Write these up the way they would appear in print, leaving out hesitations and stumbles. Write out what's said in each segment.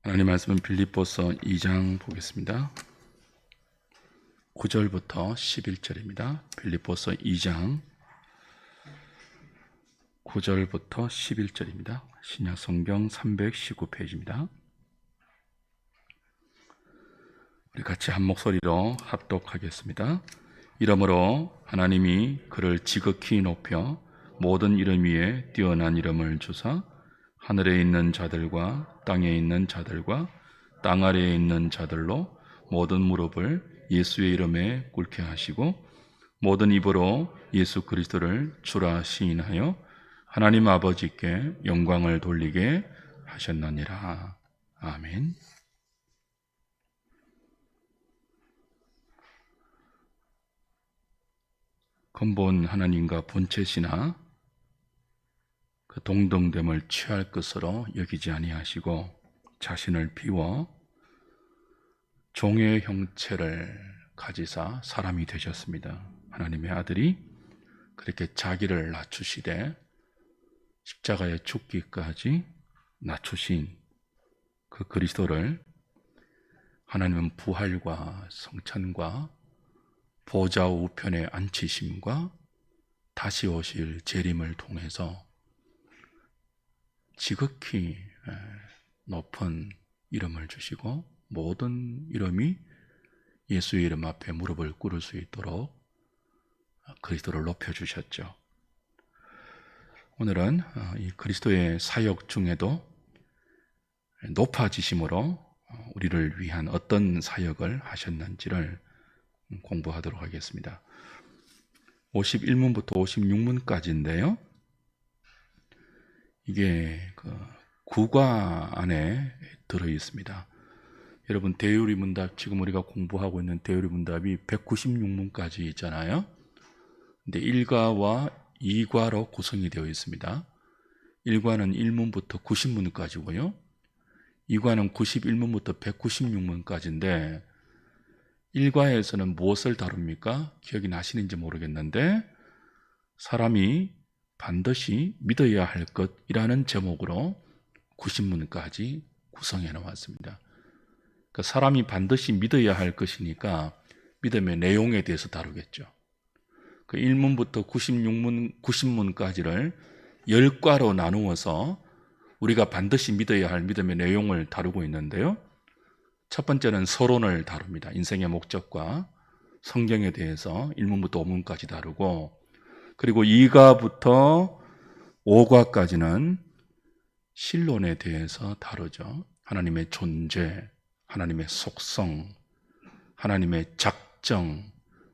하나님 말씀은 빌립보서 2장 보겠습니다. 9절부터 11절입니다. 빌립보서 2장 9절부터 11절입니다. 신약 성경 319페이지입니다. 우리 같이 한 목소리로 합독하겠습니다. 이러므로 하나님이 그를 지극히 높여 모든 이름 위에 뛰어난 이름을 주사 하늘에 있는 자들과 땅에 있는 자들과 땅 아래에 있는 자들로 모든 무릎을 예수의 이름에 꿇게 하시고 모든 입으로 예수 그리스도를 주라 시인하여 하나님 아버지께 영광을 돌리게 하셨느니라. 아멘. 근본 하나님과 본체시나 그 동등됨을 취할 것으로 여기지 아니하시고 자신을 비워 종의 형체를 가지사 사람이 되셨습니다. 하나님의 아들이 그렇게 자기를 낮추시되 십자가에 죽기까지 낮추신 그 그리스도를 하나님은 부활과 성찬과 보좌 우편에 앉히심과 다시 오실 재림을 통해서 지극히 높은 이름을 주시고 모든 이름이 예수의 이름 앞에 무릎을 꿇을 수 있도록 그리스도를 높여주셨죠. 오늘은 이 그리스도의 사역 중에도 높아지심으로 우리를 위한 어떤 사역을 하셨는지를 공부하도록 하겠습니다. 51문부터 56문까지인데요. 이게 구과 안에 들어 있습니다. 여러분 대유리 문답, 지금 우리가 공부하고 있는 대유리 문답이 196문까지 있잖아요. 근데 1과와 2과로 구성이 되어 있습니다. 1과는 1문부터 90문까지고요. 2과는 91문부터 196문까지인데 1과에서는 무엇을 다룹니까? 기억이 나시는지 모르겠는데 사람이 반드시 믿어야 할 것이라는 제목으로 90문까지 구성해 놓았습니다. 그러니까 사람이 반드시 믿어야 할 것이니까 믿음의 내용에 대해서 다루겠죠. 그 1문부터 90문까지를 10과로 나누어서 우리가 반드시 믿어야 할 믿음의 내용을 다루고 있는데요. 첫 번째는 서론을 다룹니다. 인생의 목적과 성경에 대해서 1문부터 5문까지 다루고, 그리고 2과부터 5과까지는 신론에 대해서 다루죠. 하나님의 존재, 하나님의 속성, 하나님의 작정,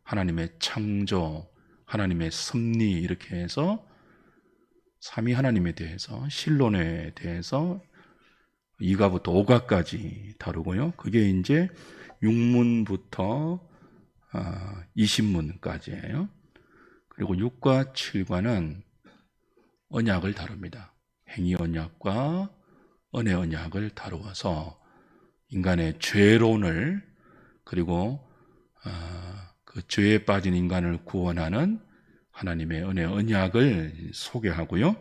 하나님의 창조, 하나님의 섭리, 이렇게 해서 삼위 하나님에 대해서 신론에 대해서 2과부터 5과까지 다루고요. 그게 이제 6문부터 20문까지예요. 그리고 6과 7과는 언약을 다룹니다. 행위 언약과 은혜 언약을 다루어서 인간의 죄론을, 그리고 그 죄에 빠진 인간을 구원하는 하나님의 은혜 언약을 소개하고요.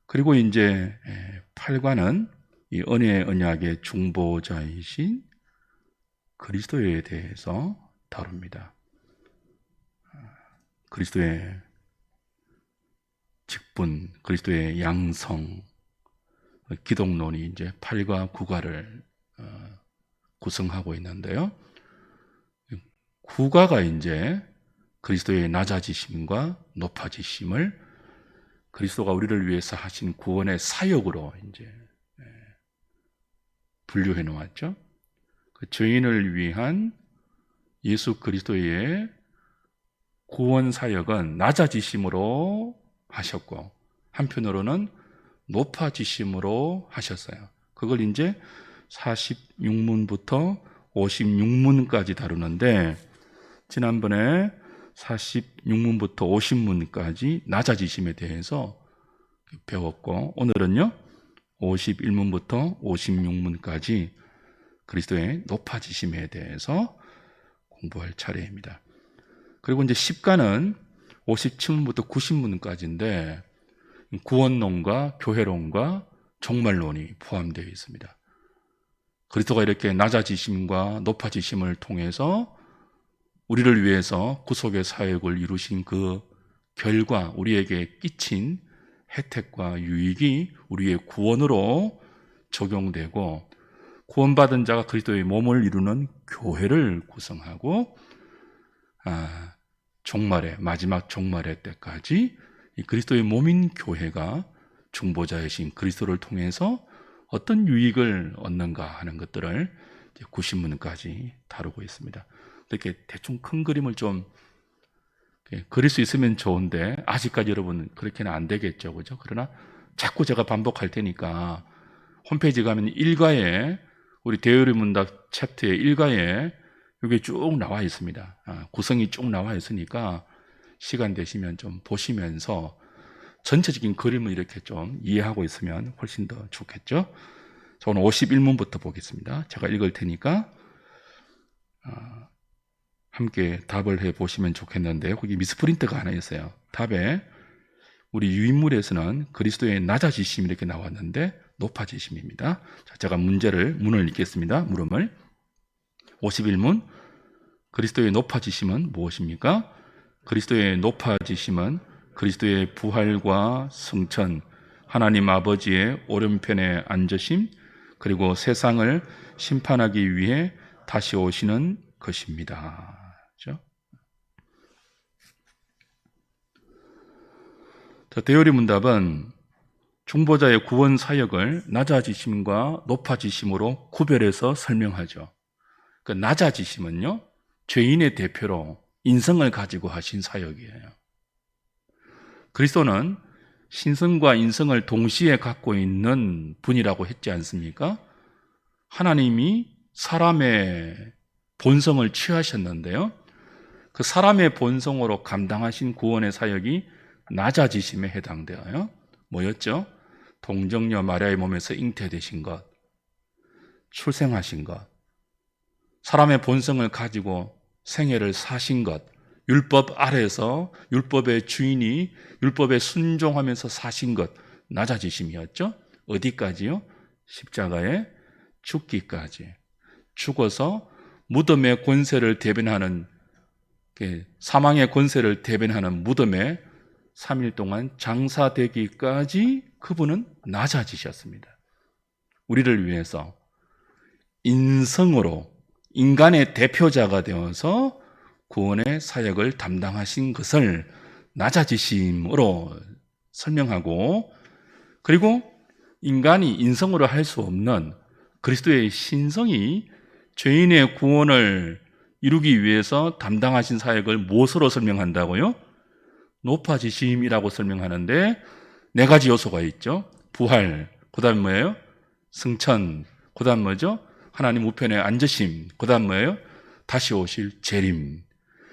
그리고 이제 8과는 이 은혜 언약의 중보자이신 그리스도에 대해서 다룹니다. 그리스도의 직분, 그리스도의 양성, 기독론이 이제 8과 9과를 구성하고 있는데요. 9과가 이제 그리스도의 낮아지심과 높아지심을 그리스도가 우리를 위해서 하신 구원의 사역으로 이제 분류해 놓았죠. 그 죄인을 위한 예수 그리스도의 구원 사역은 낮아지심으로 하셨고 한편으로는 높아지심으로 하셨어요. 그걸 이제 46문부터 56문까지 다루는데 지난번에 46문부터 50문까지 낮아지심에 대해서 배웠고 오늘은요 51문부터 56문까지 그리스도의 높아지심에 대해서 공부할 차례입니다. 그리고 이제 10과는 57문부터 90문까지인데 구원론과 교회론과 종말론이 포함되어 있습니다. 그리스도가 이렇게 낮아지심과 높아지심을 통해서 우리를 위해서 구속의 사역을 이루신 그 결과, 우리에게 끼친 혜택과 유익이 우리의 구원으로 적용되고, 구원받은 자가 그리스도의 몸을 이루는 교회를 구성하고, 종말의 마지막 종말의 때까지 이 그리스도의 몸인 교회가 중보자이신 그리스도를 통해서 어떤 유익을 얻는가 하는 것들을 90문까지 다루고 있습니다. 이렇게 대충 큰 그림을 좀 그릴 수 있으면 좋은데 아직까지 여러분 그렇게는 안 되겠죠, 그죠? 그러나 자꾸 제가 반복할 테니까 홈페이지 가면 일과에 우리 대요리 문답 챕터의 일과에 이게 쭉 나와 있습니다. 구성이 쭉 나와 있으니까 시간 되시면 좀 보시면서 전체적인 그림을 이렇게 좀 이해하고 있으면 훨씬 더 좋겠죠? 자, 오늘 51문부터 보겠습니다. 제가 읽을 테니까 함께 답을 해 보시면 좋겠는데요. 거기 미스프린트가 하나 있어요. 답에 우리 유인물에서는 그리스도의 낮아지심이 이렇게 나왔는데 높아지심입니다. 자, 제가 문을 읽겠습니다. 물음을. 51문, 그리스도의 높아지심은 무엇입니까? 그리스도의 높아지심은 그리스도의 부활과 승천, 하나님 아버지의 오른편에 앉으심, 그리고 세상을 심판하기 위해 다시 오시는 것입니다. 그렇죠? 자, 대요리 문답은 중보자의 구원 사역을 낮아지심과 높아지심으로 구별해서 설명하죠. 그 낮아지심은요, 죄인의 대표로 인성을 가지고 하신 사역이에요. 그리스도는 신성과 인성을 동시에 갖고 있는 분이라고 했지 않습니까? 하나님이 사람의 본성을 취하셨는데요, 그 사람의 본성으로 감당하신 구원의 사역이 낮아지심에 해당되어요. 뭐였죠? 동정녀 마리아의 몸에서 잉태되신 것, 출생하신 것, 사람의 본성을 가지고 생애를 사신 것, 율법 아래에서 율법의 주인이 율법에 순종하면서 사신 것, 낮아지심이었죠. 어디까지요? 십자가에 죽기까지. 죽어서 무덤의 권세를 대변하는, 사망의 권세를 대변하는 무덤에 3일 동안 장사되기까지 그분은 낮아지셨습니다. 우리를 위해서 인성으로 인간의 대표자가 되어서 구원의 사역을 담당하신 것을 낮아지심으로 설명하고, 그리고 인간이 인성으로 할 수 없는 그리스도의 신성이 죄인의 구원을 이루기 위해서 담당하신 사역을 무엇으로 설명한다고요? 높아지심이라고 설명하는데 네 가지 요소가 있죠. 부활, 그 다음 뭐예요? 승천, 그 다음 뭐죠? 하나님 우편에 앉으심, 그 다음 뭐예요? 다시 오실 재림.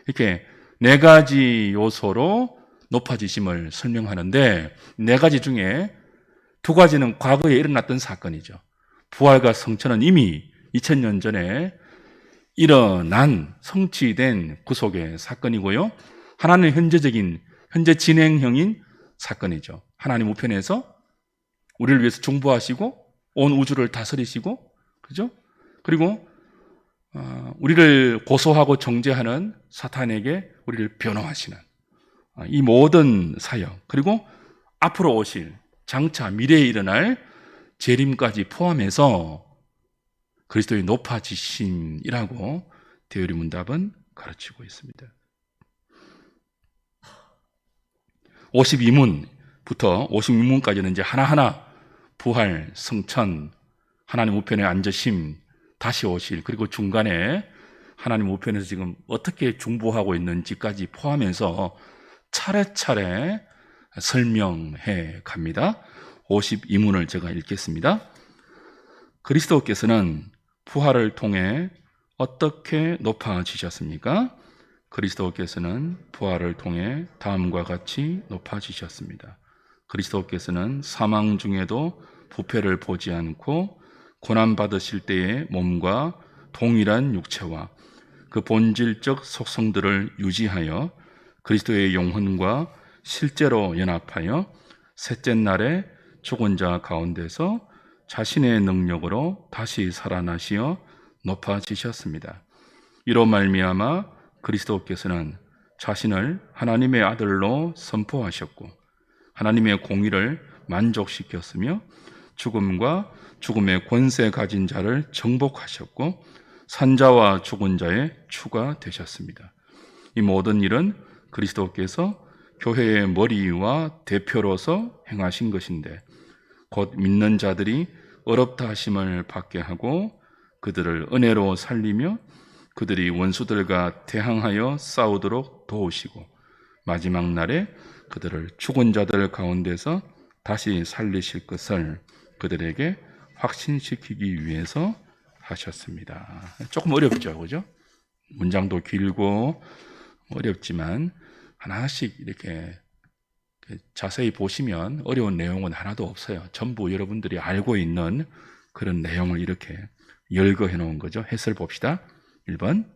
이렇게 네 가지 요소로 높아지심을 설명하는데, 네 가지 중에 두 가지는 과거에 일어났던 사건이죠. 부활과 성천은 이미 2000년 전에 일어난 성취된 구속의 사건이고요, 하나는 현재 진행형인 사건이죠. 하나님 우편에서 우리를 위해서 중보하시고 온 우주를 다스리시고, 그죠? 그리고 우리를 고소하고 정죄하는 사탄에게 우리를 변호하시는 이 모든 사역, 그리고 앞으로 오실 장차 미래에 일어날 재림까지 포함해서 그리스도의 높아지심이라고 대요리 문답은 가르치고 있습니다. 52문부터 56문까지는 이제 하나하나 부활, 성천, 하나님 우편에 앉으심, 다시 오실, 그리고 중간에 하나님 우편에서 지금 어떻게 중보하고 있는지까지 포함해서 차례차례 설명해 갑니다. 52문을 제가 읽겠습니다. 그리스도께서는 부활을 통해 어떻게 높아지셨습니까? 그리스도께서는 부활을 통해 다음과 같이 높아지셨습니다. 그리스도께서는 사망 중에도 부패를 보지 않고 고난받으실 때의 몸과 동일한 육체와 그 본질적 속성들을 유지하여 그리스도의 영혼과 실제로 연합하여 셋째 날에 죽은 자 가운데서 자신의 능력으로 다시 살아나시어 높아지셨습니다. 이로 말미암아 그리스도께서는 자신을 하나님의 아들로 선포하셨고 하나님의 공의를 만족시켰으며 죽음과 죽음의 권세 가진 자를 정복하셨고 산자와 죽은 자의 주가 되셨습니다. 이 모든 일은 그리스도께서 교회의 머리와 대표로서 행하신 것인데 곧 믿는 자들이 어렵다 하심을 받게 하고 그들을 은혜로 살리며 그들이 원수들과 대항하여 싸우도록 도우시고 마지막 날에 그들을 죽은 자들 가운데서 다시 살리실 것을 그들에게 확신시키기 위해서 하셨습니다. 조금 어렵죠, 그죠? 문장도 길고 어렵지만 하나씩 이렇게 자세히 보시면 어려운 내용은 하나도 없어요. 전부 여러분들이 알고 있는 그런 내용을 이렇게 열거해 놓은 거죠. 해설 봅시다. 1번,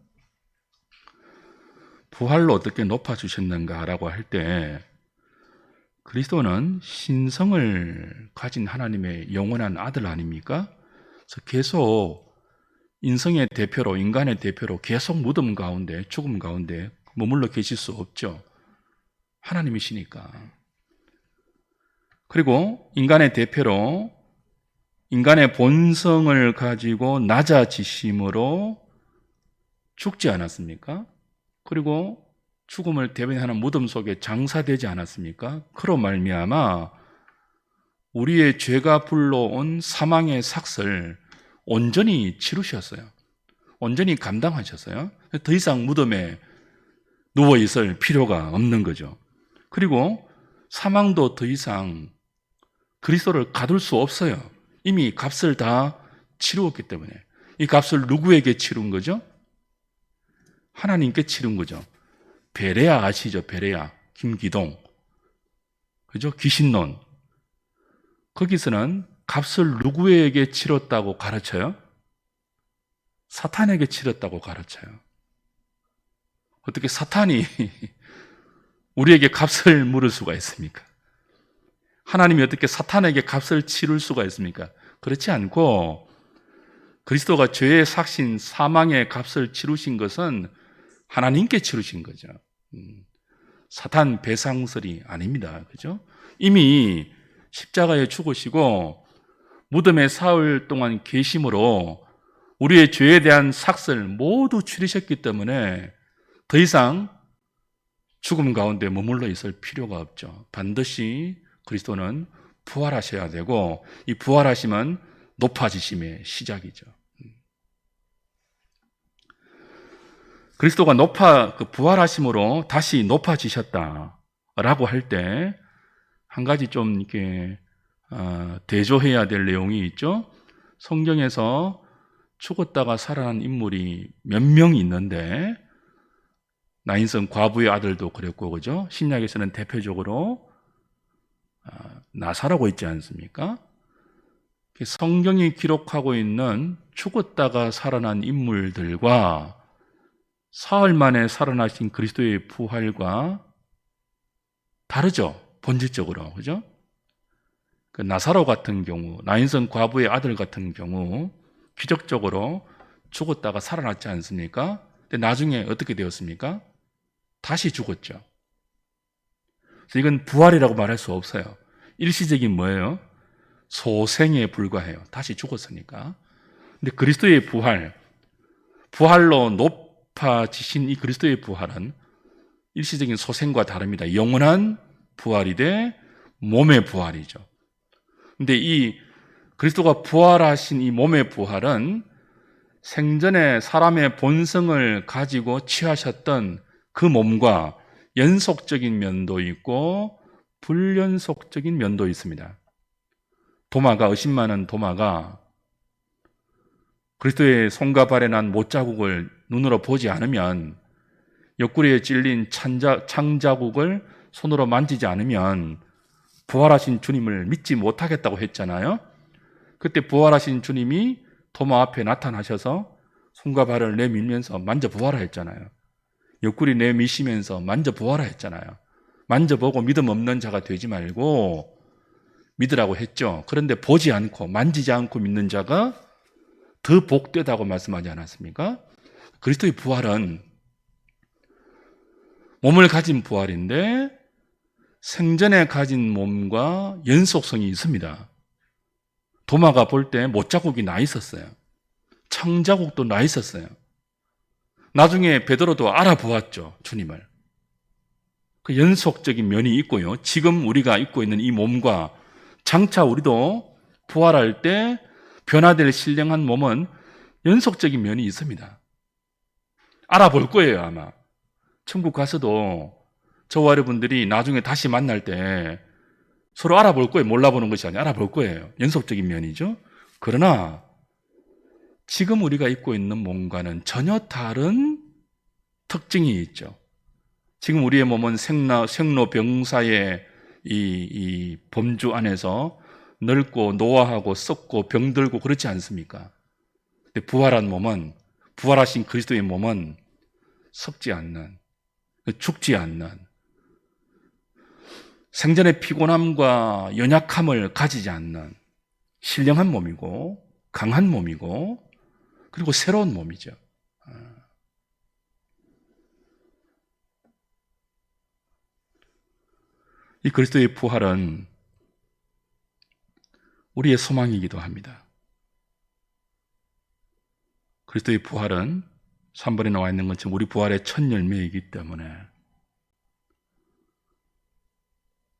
부활로 어떻게 높아주셨는가라고 할 때 그리스도는 신성을 가진 하나님의 영원한 아들 아닙니까? 그래서 계속 인성의 대표로, 인간의 대표로 계속 무덤 가운데, 죽음 가운데 머물러 계실 수 없죠. 하나님이시니까. 그리고 인간의 대표로 인간의 본성을 가지고 낮아지심으로 죽지 않았습니까? 그리고 죽음을 대변하는 무덤 속에 장사되지 않았습니까? 그로 말미암아 우리의 죄가 불러온 사망의 삭을 온전히 치르셨어요. 온전히 감당하셨어요. 더 이상 무덤에 누워 있을 필요가 없는 거죠. 그리고 사망도 더 이상 그리스도를 가둘 수 없어요. 이미 값을 다 치루었기 때문에. 이 값을 누구에게 치룬 거죠? 하나님께 치른 거죠. 베레아 아시죠? 베레아, 김기동. 그죠? 귀신론. 거기서는 값을 누구에게 치렀다고 가르쳐요? 사탄에게 치렀다고 가르쳐요. 어떻게 사탄이 우리에게 값을 물을 수가 있습니까? 하나님이 어떻게 사탄에게 값을 치를 수가 있습니까? 그렇지 않고 그리스도가 죄의 삭신 사망의 값을 치르신 것은 하나님께 치르신 거죠. 사탄 배상설이 아닙니다. 그죠? 이미 십자가에 죽으시고 무덤에 사흘 동안 계심으로 우리의 죄에 대한 삭을 모두 치르셨기 때문에 더 이상 죽음 가운데 머물러 있을 필요가 없죠. 반드시 그리스도는 부활하셔야 되고 이 부활하심은 높아지심의 시작이죠. 그리스도가 부활하심으로 다시 높아지셨다라고 할 때 한 가지 좀 이렇게 대조해야 될 내용이 있죠. 성경에서 죽었다가 살아난 인물이 몇 명이 있는데 나인성 과부의 아들도 그랬고, 그죠? 신약에서는 대표적으로 나사로가 있지 않습니까? 성경이 기록하고 있는 죽었다가 살아난 인물들과 사흘 만에 살아나신 그리스도의 부활과 다르죠. 본질적으로. 그죠? 그 나사로 같은 경우, 나인성 과부의 아들 같은 경우 기적적으로 죽었다가 살아났지 않습니까? 근데 나중에 어떻게 되었습니까? 다시 죽었죠. 그래서 이건 부활이라고 말할 수 없어요. 일시적인 뭐예요? 소생에 불과해요. 다시 죽었으니까. 근데 그리스도의 부활로 높아지신 이 그리스도의 부활은 일시적인 소생과 다릅니다. 영원한 부활이 돼 몸의 부활이죠. 근데 이 그리스도가 부활하신 이 몸의 부활은 생전에 사람의 본성을 가지고 취하셨던 그 몸과 연속적인 면도 있고 불연속적인 면도 있습니다. 의심 많은 도마가 그리스도의 손과 발에 난 못자국을 눈으로 보지 않으면, 옆구리에 찔린 창자국을 손으로 만지지 않으면 부활하신 주님을 믿지 못하겠다고 했잖아요. 그때 부활하신 주님이 도마 앞에 나타나셔서 손과 발을 내밀면서 만져보아라 했잖아요. 옆구리 내미시면서 만져보아라 했잖아요. 만져보고 믿음 없는 자가 되지 말고 믿으라고 했죠. 그런데 보지 않고 만지지 않고 믿는 자가 더 복되다고 말씀하지 않았습니까? 그리스도의 부활은 몸을 가진 부활인데 생전에 가진 몸과 연속성이 있습니다. 도마가 볼 때 못자국이 나 있었어요. 창자국도 나 있었어요. 나중에 베드로도 알아보았죠, 주님을. 그 연속적인 면이 있고요. 지금 우리가 입고 있는 이 몸과 장차 우리도 부활할 때 변화될 신령한 몸은 연속적인 면이 있습니다. 알아볼 거예요, 아마. 천국 가서도 저와 여러분들이 나중에 다시 만날 때 서로 알아볼 거예요. 몰라보는 것이 아니라 알아볼 거예요. 연속적인 면이죠. 그러나 지금 우리가 입고 있는 몸과는 전혀 다른 특징이 있죠. 지금 우리의 몸은 생로병사의 이 범주 안에서 늙고 노화하고 썩고 병들고 그렇지 않습니까? 근데 부활한 몸은, 부활하신 그리스도의 몸은 썩지 않는, 죽지 않는, 생전의 피곤함과 연약함을 가지지 않는 신령한 몸이고 강한 몸이고 그리고 새로운 몸이죠. 이 그리스도의 부활은 우리의 소망이기도 합니다. 그리스도의 부활은 3번에 나와 있는 것처럼 우리 부활의 첫 열매이기 때문에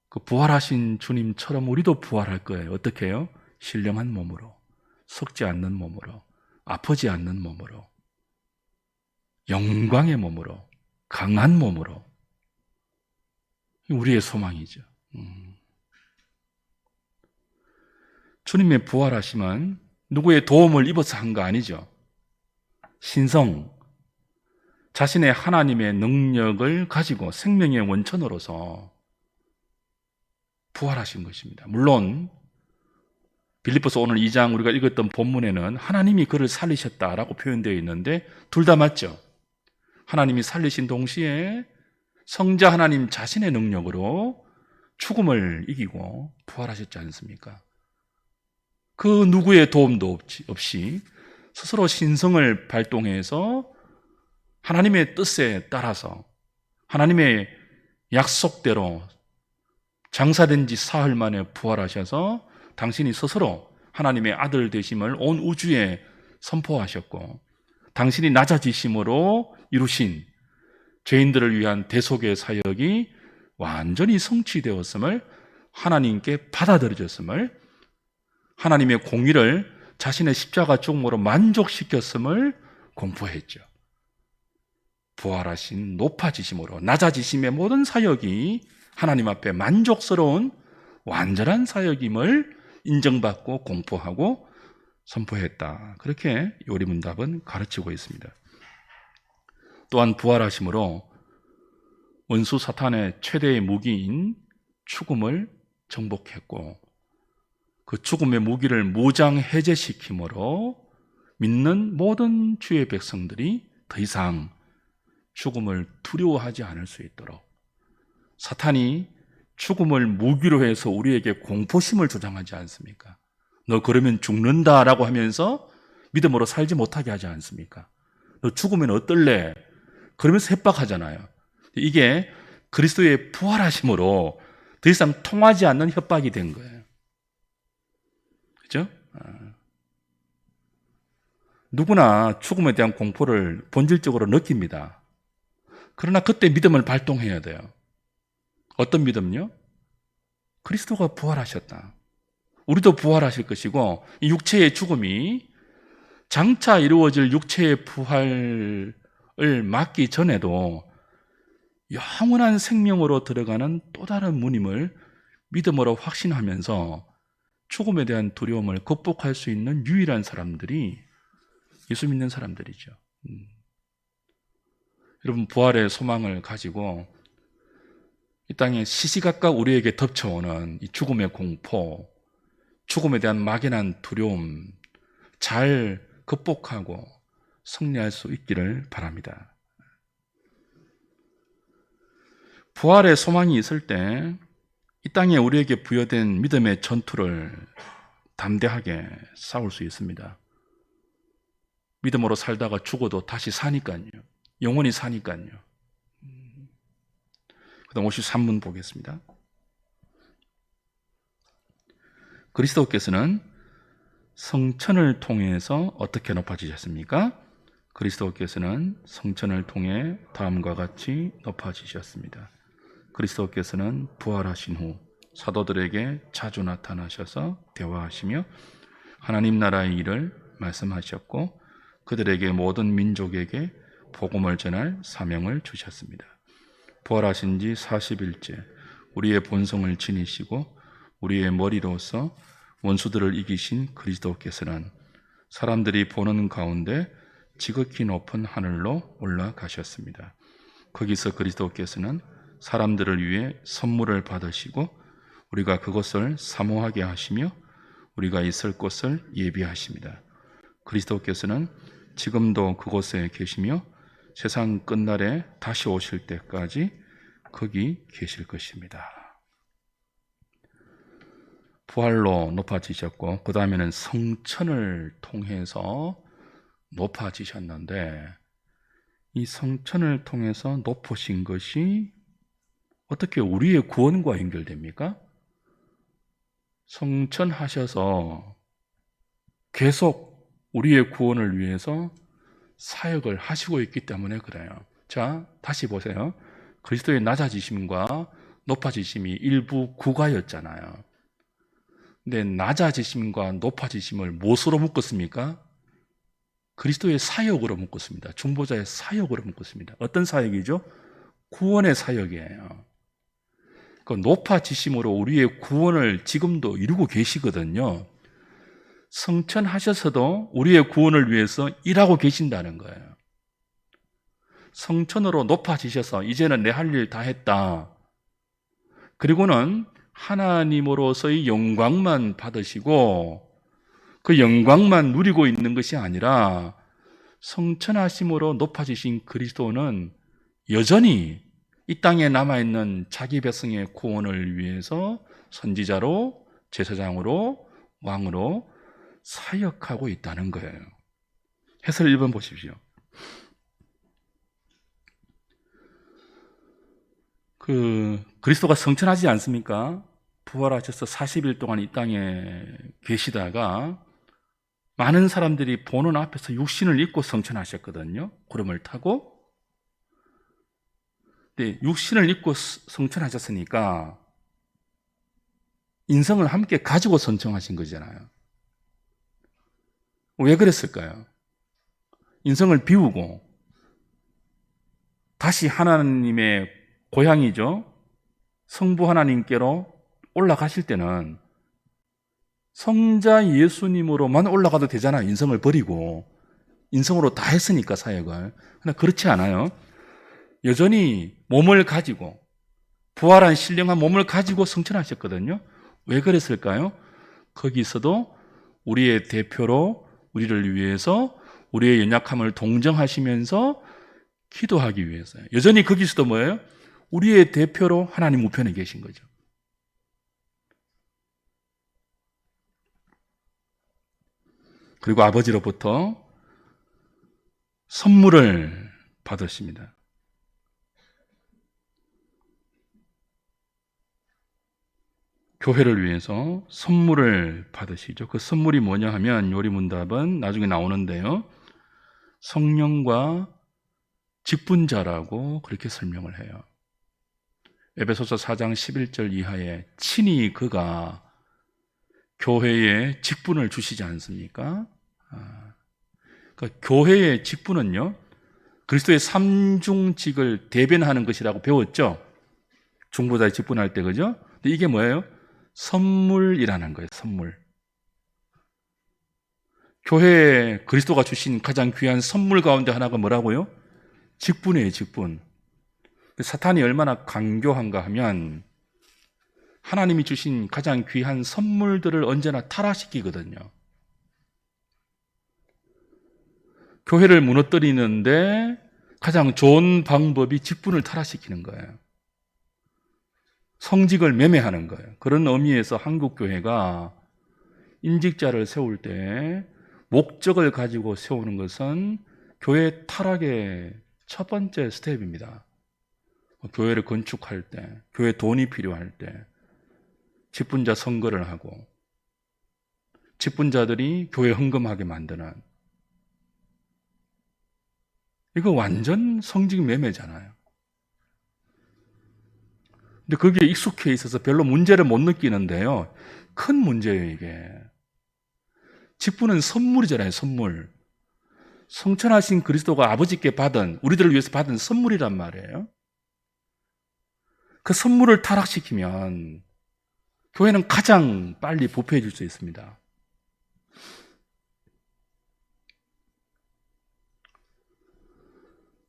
그 부활하신 주님처럼 우리도 부활할 거예요. 어떻게 해요? 신령한 몸으로, 썩지 않는 몸으로, 아프지 않는 몸으로, 영광의 몸으로, 강한 몸으로. 우리의 소망이죠. 주님의 부활하심은 누구의 도움을 입어서 한 거 아니죠. 신성, 자신의 하나님의 능력을 가지고 생명의 원천으로서 부활하신 것입니다. 물론 빌립보서 오늘 2장 우리가 읽었던 본문에는 하나님이 그를 살리셨다라고 표현되어 있는데 둘 다 맞죠. 하나님이 살리신 동시에 성자 하나님 자신의 능력으로 죽음을 이기고 부활하셨지 않습니까? 그 누구의 도움도 없이 스스로 신성을 발동해서 하나님의 뜻에 따라서 하나님의 약속대로 장사된 지 사흘 만에 부활하셔서 당신이 스스로 하나님의 아들 되심을 온 우주에 선포하셨고 당신이 낮아지심으로 이루신 죄인들을 위한 대속의 사역이 완전히 성취되었음을 하나님께 받아들여졌음을 하나님의 공의를 자신의 십자가 죽음으로 만족시켰음을 공포했죠. 부활하신 높아지심으로 낮아지심의 모든 사역이 하나님 앞에 만족스러운 완전한 사역임을 인정받고 공포하고 선포했다. 그렇게 요리문답은 가르치고 있습니다. 또한 부활하심으로 원수 사탄의 최대의 무기인 죽음을 정복했고 그 죽음의 무기를 무장해제시킴으로 믿는 모든 주의 백성들이 더 이상 죽음을 두려워하지 않을 수 있도록 사탄이 죽음을 무기로 해서 우리에게 공포심을 조장하지 않습니까? 너 그러면 죽는다라고 하면서 믿음으로 살지 못하게 하지 않습니까? 너 죽으면 어떨래? 그러면서 협박하잖아요. 이게 그리스도의 부활하심으로 더 이상 통하지 않는 협박이 된 거예요. 그죠? 누구나 죽음에 대한 공포를 본질적으로 느낍니다. 그러나 그때 믿음을 발동해야 돼요. 어떤 믿음요? 그리스도가 부활하셨다. 우리도 부활하실 것이고 이 육체의 죽음이 장차 이루어질 육체의 부활을 막기 전에도 영원한 생명으로 들어가는 또 다른 문임을 믿음으로 확신하면서 죽음에 대한 두려움을 극복할 수 있는 유일한 사람들이 예수 믿는 사람들이죠. 여러분 부활의 소망을 가지고 이 땅에 시시각각 우리에게 덮쳐오는 이 죽음의 공포, 죽음에 대한 막연한 두려움 잘 극복하고 승리할 수 있기를 바랍니다. 부활의 소망이 있을 때 이 땅에 우리에게 부여된 믿음의 전투를 담대하게 싸울 수 있습니다. 믿음으로 살다가 죽어도 다시 사니까요. 영원히 사니까요. 그 다음 53문 보겠습니다. 그리스도께서는 성천을 통해서 어떻게 높아지셨습니까? 그리스도께서는 성천을 통해 다음과 같이 높아지셨습니다. 그리스도께서는 부활하신 후 사도들에게 자주 나타나셔서 대화하시며 하나님 나라의 일을 말씀하셨고 그들에게 모든 민족에게 복음을 전할 사명을 주셨습니다. 부활하신 지 40일째 우리의 본성을 지니시고 우리의 머리로서 원수들을 이기신 그리스도께서는 사람들이 보는 가운데 지극히 높은 하늘로 올라가셨습니다. 거기서 그리스도께서는 사람들을 위해 선물을 받으시고 우리가 그것을 사모하게 하시며 우리가 있을 곳을 예비하십니다. 그리스도께서는 지금도 그곳에 계시며 세상 끝날에 다시 오실 때까지 거기 계실 것입니다. 부활로 높아지셨고 그 다음에는 성천을 통해서 높아지셨는데 이 성천을 통해서 높으신 것이 어떻게 우리의 구원과 연결됩니까? 성천하셔서 계속 우리의 구원을 위해서 사역을 하시고 있기 때문에 그래요. 자, 다시 보세요. 그리스도의 낮아지심과 높아지심이 일부 구가였잖아요. 근데 낮아지심과 높아지심을 무엇으로 묶었습니까? 그리스도의 사역으로 묶었습니다. 중보자의 사역으로 묶었습니다. 어떤 사역이죠? 구원의 사역이에요. 그 높아지심으로 우리의 구원을 지금도 이루고 계시거든요. 성천하셔서도 우리의 구원을 위해서 일하고 계신다는 거예요. 성천으로 높아지셔서 이제는 내 할 일 다 했다. 그리고는 하나님으로서의 영광만 받으시고 그 영광만 누리고 있는 것이 아니라 성천하심으로 높아지신 그리스도는 여전히 이 땅에 남아있는 자기 백성의 구원을 위해서 선지자로, 제사장으로, 왕으로 사역하고 있다는 거예요. 해설 1번 보십시오. 그리스도가 성천하지 않습니까? 부활하셔서 40일 동안 이 땅에 계시다가 많은 사람들이 보는 앞에서 육신을 입고 성천하셨거든요. 구름을 타고. 근데 육신을 입고 성천하셨으니까 인성을 함께 가지고 성천하신 거잖아요. 왜 그랬을까요? 인성을 비우고 다시 하나님의 고향이죠. 성부 하나님께로 올라가실 때는 성자 예수님으로만 올라가도 되잖아요. 인성을 버리고. 인성으로 다 했으니까 사역을. 그러나 그렇지 않아요. 여전히 몸을 가지고 부활한 신령한 몸을 가지고 성천하셨거든요. 왜 그랬을까요? 거기서도 우리의 대표로 우리를 위해서 우리의 연약함을 동정하시면서 기도하기 위해서요. 여전히 거기서도 뭐예요? 우리의 대표로 하나님 우편에 계신 거죠. 그리고 아버지로부터 선물을 받으십니다. 교회를 위해서 선물을 받으시죠. 그 선물이 뭐냐 하면 요리문답은 나중에 나오는데요. 성령과 직분자라고 그렇게 설명을 해요. 에베소서 4장 11절 이하에 친히 그가 교회에 직분을 주시지 않습니까? 그러니까 교회의 직분은요, 그리스도의 삼중직을 대변하는 것이라고 배웠죠? 중보자의 직분할 때, 그죠? 근데 이게 뭐예요? 선물이라는 거예요, 선물. 교회에 그리스도가 주신 가장 귀한 선물 가운데 하나가 뭐라고요? 직분이에요, 직분. 사탄이 얼마나 강교한가 하면 하나님이 주신 가장 귀한 선물들을 언제나 타락시키거든요. 교회를 무너뜨리는데 가장 좋은 방법이 직분을 타락시키는 거예요. 성직을 매매하는 거예요. 그런 의미에서 한국교회가 임직자를 세울 때 목적을 가지고 세우는 것은 교회 타락의 첫 번째 스텝입니다. 교회를 건축할 때, 교회 돈이 필요할 때, 직분자 선거를 하고, 직분자들이 교회 헌금하게 만드는, 이거 완전 성직 매매잖아요. 근데 거기에 익숙해 있어서 별로 문제를 못 느끼는데요. 큰 문제예요, 이게. 직분은 선물이잖아요, 선물. 성천하신 그리스도가 아버지께 받은, 우리들을 위해서 받은 선물이란 말이에요. 그 선물을 타락시키면 교회는 가장 빨리 부패해질 수 있습니다.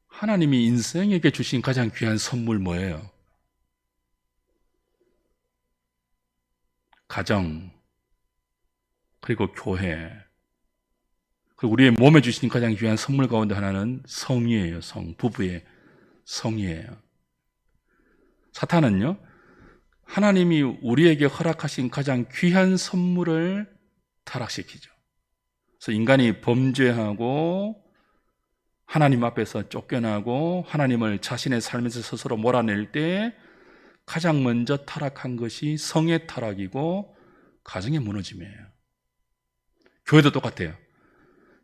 하나님이 인생에게 주신 가장 귀한 선물 뭐예요? 가정, 그리고 교회, 그리고 우리의 몸에 주신 가장 귀한 선물 가운데 하나는 성이에요. 성, 부부의 성이에요. 사탄은요, 하나님이 우리에게 허락하신 가장 귀한 선물을 타락시키죠. 그래서 인간이 범죄하고 하나님 앞에서 쫓겨나고 하나님을 자신의 삶에서 스스로 몰아낼 때 가장 먼저 타락한 것이 성의 타락이고 가정의 무너짐이에요. 교회도 똑같아요.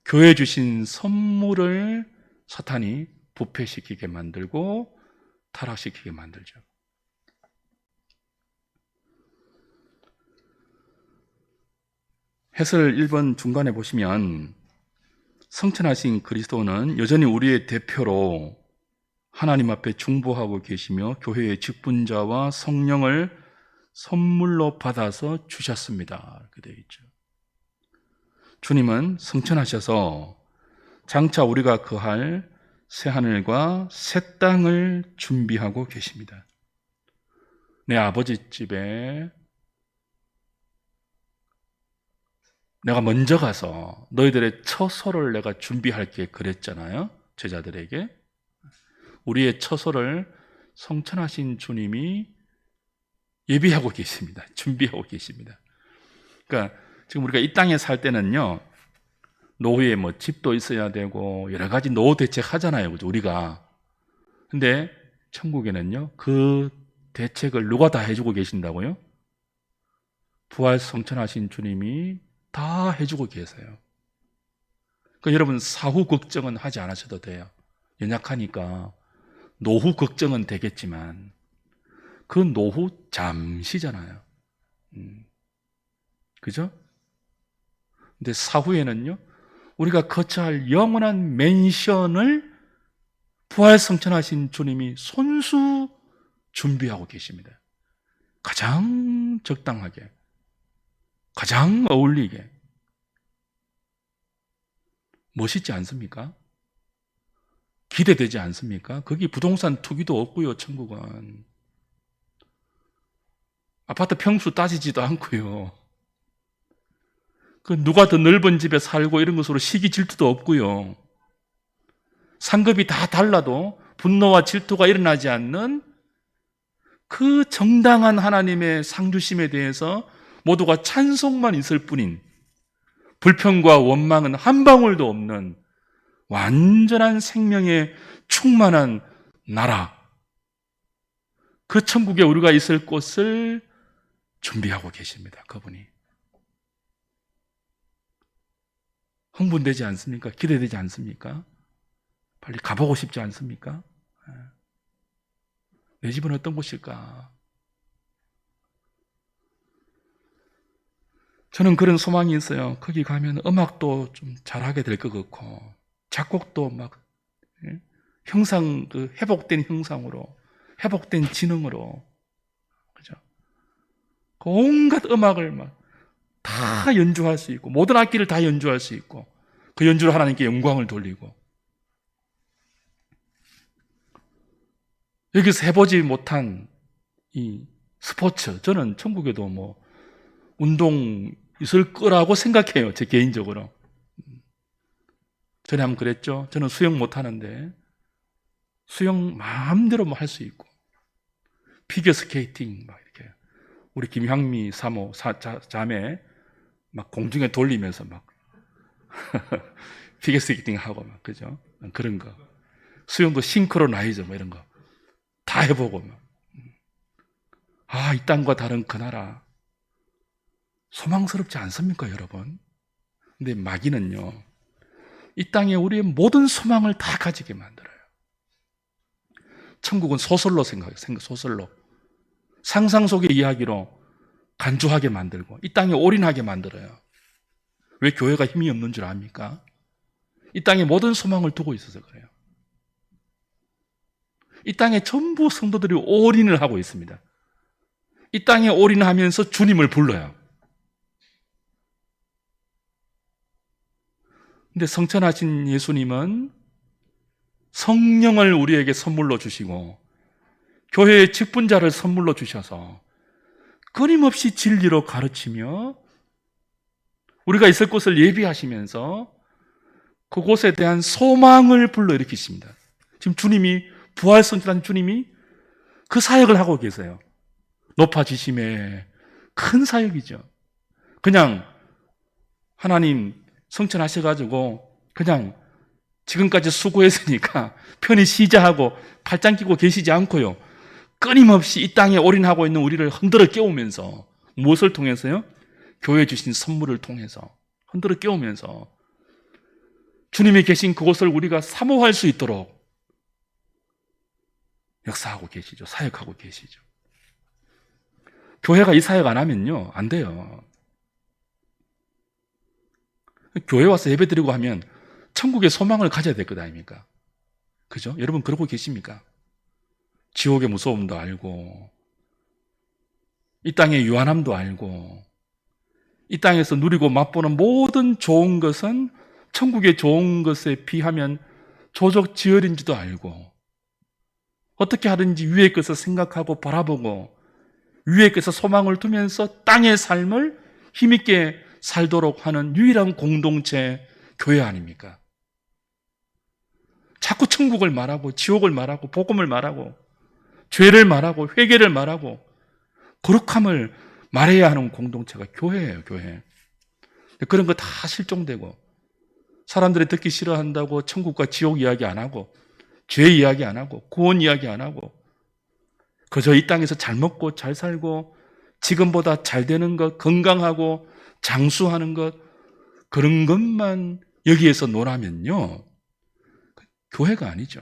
교회 주신 선물을 사탄이 부패시키게 만들고 타락시키게 만들죠. 해설 1번 중간에 보시면 성천하신 그리스도는 여전히 우리의 대표로 하나님 앞에 중보하고 계시며 교회의 직분자와 성령을 선물로 받아서 주셨습니다. 이렇게 되어 있죠. 주님은 성천하셔서 장차 우리가 거할 새하늘과 새 땅을 준비하고 계십니다. 내 아버지 집에 내가 먼저 가서 너희들의 처소를 내가 준비할게 그랬잖아요. 제자들에게. 우리의 처소를 성천하신 주님이 예비하고 계십니다. 준비하고 계십니다. 그러니까 지금 우리가 이 땅에 살 때는요, 노후에 뭐 집도 있어야 되고 여러 가지 노후 대책 하잖아요. 그죠? 우리가. 근데 천국에는요, 그 대책을 누가 다 해주고 계신다고요? 부활 성천하신 주님이 다 해주고 계세요. 그러니까 여러분 사후 걱정은 하지 않으셔도 돼요. 연약하니까 노후 걱정은 되겠지만 그 노후 잠시잖아요. 그죠? 근데 사후에는요, 우리가 거쳐야 할 영원한 맨션을 부활 성천하신 주님이 손수 준비하고 계십니다. 가장 적당하게, 가장 어울리게. 멋있지 않습니까? 기대되지 않습니까? 거기 부동산 투기도 없고요, 천국은. 아파트 평수 따지지도 않고요. 그 누가 더 넓은 집에 살고 이런 것으로 시기 질투도 없고요. 상급이 다 달라도 분노와 질투가 일어나지 않는 그 정당한 하나님의 상주심에 대해서 모두가 찬송만 있을 뿐인, 불평과 원망은 한 방울도 없는 완전한 생명에 충만한 나라, 그 천국에 우리가 있을 곳을 준비하고 계십니다. 그분이. 흥분되지 않습니까? 기대되지 않습니까? 빨리 가보고 싶지 않습니까? 내 집은 어떤 곳일까? 저는 그런 소망이 있어요. 거기 가면 음악도 좀 잘하게 될 것 같고, 작곡도 막 형상, 그 회복된 형상으로, 회복된 지능으로, 그죠? 그 온갖 음악을 막 다 연주할 수 있고, 모든 악기를 다 연주할 수 있고, 그 연주로 하나님께 영광을 돌리고, 여기서 해보지 못한 이 스포츠, 저는 천국에도 뭐 운동 있을 거라고 생각해요. 제 개인적으로. 전에 한번 그랬죠. 저는 수영 못하는데 수영 마음대로 할 수 있고, 피겨스케이팅 막 이렇게 우리 김향미 사모 자매 막 공중에 돌리면서 막 피겨스케이팅 하고 막 그죠? 그런 거. 수영도 싱크로나이저 뭐 이런 거 다 해보고 막. 이 땅과 다른 그 나라 소망스럽지 않습니까, 여러분? 근데 마귀는요, 이 땅에 우리의 모든 소망을 다 가지게 만들어요. 천국은 소설로 생각해요. 소설로. 상상 속의 이야기로 간주하게 만들고 이 땅에 올인하게 만들어요. 왜 교회가 힘이 없는 줄 압니까? 이 땅에 모든 소망을 두고 있어서 그래요. 이 땅에 전부 성도들이 올인을 하고 있습니다. 이 땅에 올인하면서 주님을 불러요. 근데 성천하신 예수님은 성령을 우리에게 선물로 주시고 교회의 직분자를 선물로 주셔서 끊임없이 진리로 가르치며 우리가 있을 곳을 예비하시면서 그곳에 대한 소망을 불러일으키십니다. 지금 주님이 부활성취한 주님이 그 사역을 하고 계세요. 높아지심의 큰 사역이죠. 그냥 하나님 성천하셔가지고 그냥 지금까지 수고했으니까 편히 쉬자 하고 팔짱 끼고 계시지 않고요. 끊임없이 이 땅에 올인하고 있는 우리를 흔들어 깨우면서 무엇을 통해서요? 교회 주신 선물을 통해서 흔들어 깨우면서 주님이 계신 그곳을 우리가 사모할 수 있도록 역사하고 계시죠. 사역하고 계시죠. 교회가 이 사역 안 하면요, 안 돼요. 교회 와서 예배 드리고 하면 천국의 소망을 가져야 될 것 아닙니까? 그죠? 여러분 그러고 계십니까? 지옥의 무서움도 알고 이 땅의 유한함도 알고 이 땅에서 누리고 맛보는 모든 좋은 것은 천국의 좋은 것에 비하면 조적지혈인지도 알고 어떻게 하든지 위의 것을 생각하고 바라보고 위의 것에 소망을 두면서 땅의 삶을 힘있게 살도록 하는 유일한 공동체 교회 아닙니까? 자꾸 천국을 말하고 지옥을 말하고 복음을 말하고 죄를 말하고 회개를 말하고 거룩함을 말해야 하는 공동체가 교회예요, 교회. 그런 거 다 실종되고 사람들이 듣기 싫어한다고 천국과 지옥 이야기 안 하고 죄 이야기 안 하고 구원 이야기 안 하고 그저 이 땅에서 잘 먹고 잘 살고 지금보다 잘 되는 것, 건강하고 장수하는 것 그런 것만 여기에서 논하면요 교회가 아니죠.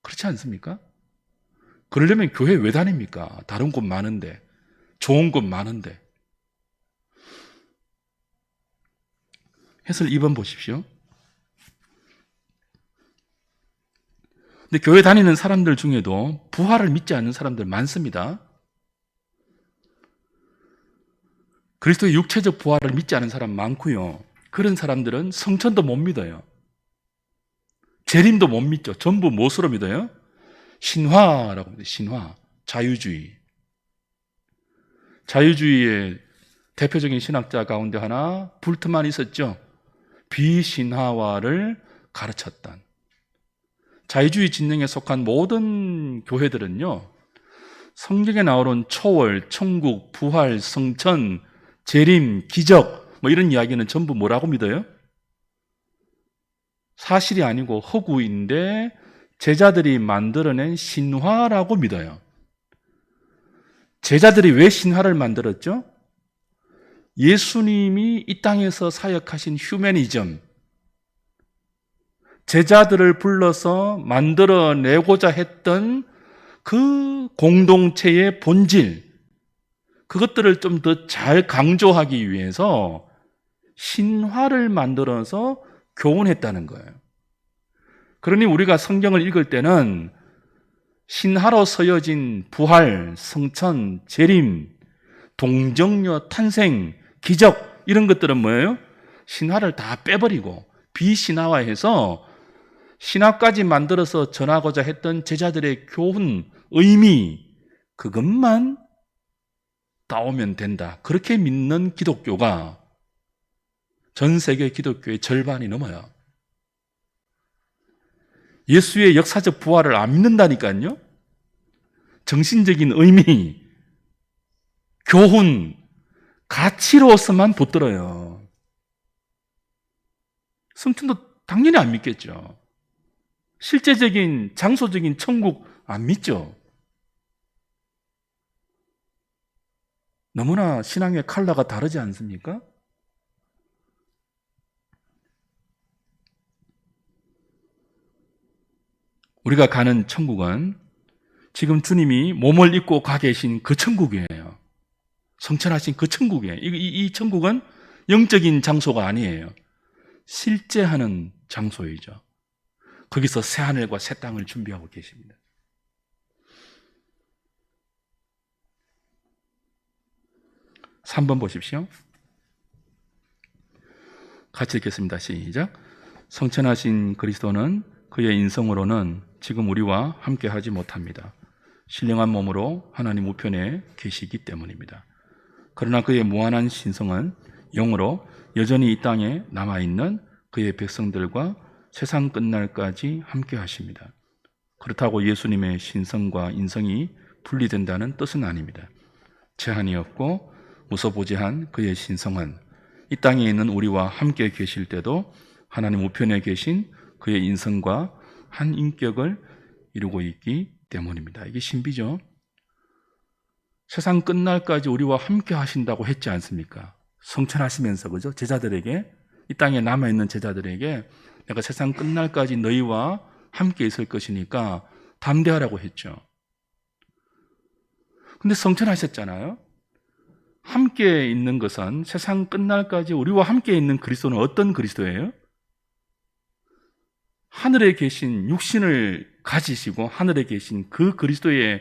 그렇지 않습니까? 그러려면 교회 왜 다닙니까? 다른 곳 많은데 좋은 곳 많은데. 해설 2번 보십시오. 근데 교회 다니는 사람들 중에도 부활을 믿지 않는 사람들 많습니다. 그리스도의 육체적 부활을 믿지 않는 사람 많고요. 그런 사람들은 성천도 못 믿어요. 재림도 못 믿죠. 전부 무엇으로 믿어요? 신화라고 믿어요. 신화, 자유주의. 자유주의의 대표적인 신학자 가운데 하나 불트만 있었죠. 비신화화를 가르쳤던. 자유주의 진영에 속한 모든 교회들은요 성경에 나오는 초월, 천국, 부활, 성천, 재림, 기적 뭐 이런 이야기는 전부 뭐라고 믿어요? 사실이 아니고 허구인데 제자들이 만들어낸 신화라고 믿어요. 제자들이 왜 신화를 만들었죠? 예수님이 이 땅에서 사역하신 휴머니즘, 제자들을 불러서 만들어내고자 했던 그 공동체의 본질, 그것들을 좀 더 잘 강조하기 위해서 신화를 만들어서 교훈했다는 거예요. 그러니 우리가 성경을 읽을 때는 신화로 서여진 부활, 성천, 재림, 동정녀, 탄생, 기적 이런 것들은 뭐예요? 신화를 다 빼버리고 비신화화해서 신화까지 만들어서 전하고자 했던 제자들의 교훈, 의미 그것만 따오면 된다. 그렇게 믿는 기독교가 전 세계 기독교의 절반이 넘어요. 예수의 역사적 부활을 안 믿는다니까요. 정신적인 의미, 교훈, 가치로서만 붙들어요. 성천도 당연히 안 믿겠죠. 실제적인 장소적인 천국 안 믿죠. 너무나 신앙의 컬러가 다르지 않습니까? 우리가 가는 천국은 지금 주님이 몸을 입고 가 계신 그 천국이에요. 성천하신 그 천국이에요. 이 천국은 영적인 장소가 아니에요. 실제 하는 장소이죠. 거기서 새 하늘과 새 땅을 준비하고 계십니다. (3번) 보십시오. 같이 읽겠습니다. 시작. 성천하신 그리스도는 그의 인성으로는 지금 우리와 함께 하지 못합니다. 신령한 몸으로 하나님 우편에 계시기 때문입니다. 그러나 그의 무한한 신성은 영으로 여전히 이 땅에 남아있는 그의 백성들과 세상 끝날까지 함께 하십니다. 그렇다고 예수님의 신성과 인성이 분리된다는 뜻은 아닙니다. 제한이 없고 무소부지한 그의 신성은 이 땅에 있는 우리와 함께 계실 때도 하나님 우편에 계신 그의 인성과 한 인격을 이루고 있기 때문입니다. 이게 신비죠. 세상 끝날까지 우리와 함께 하신다고 했지 않습니까? 성천하시면서, 그죠? 제자들에게, 이 땅에 남아있는 제자들에게 내가 세상 끝날까지 너희와 함께 있을 것이니까 담대하라고 했죠. 근데 성천하셨잖아요. 함께 있는 것은 세상 끝날까지 우리와 함께 있는 그리스도는 어떤 그리스도예요? 하늘에 계신 육신을 가지시고 하늘에 계신 그 그리스도의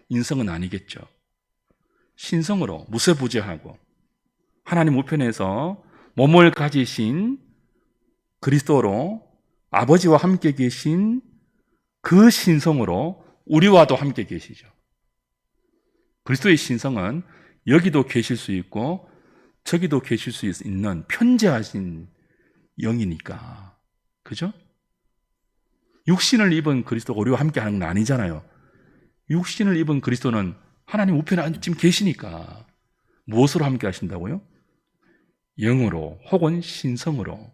인성은 아니겠죠. 신성으로 무소부재하고 하나님 우편에서 몸을 가지신 그리스도로 아버지와 함께 계신 그 신성으로 우리와도 함께 계시죠. 그리스도의 신성은 여기도 계실 수 있고 저기도 계실 수 있는 편재하신 영이니까. 그죠? 육신을 입은 그리스도가 우리와 함께 하는 건 아니잖아요. 육신을 입은 그리스도는 하나님 우편에 지금 계시니까 무엇으로 함께 하신다고요? 영으로 혹은 신성으로,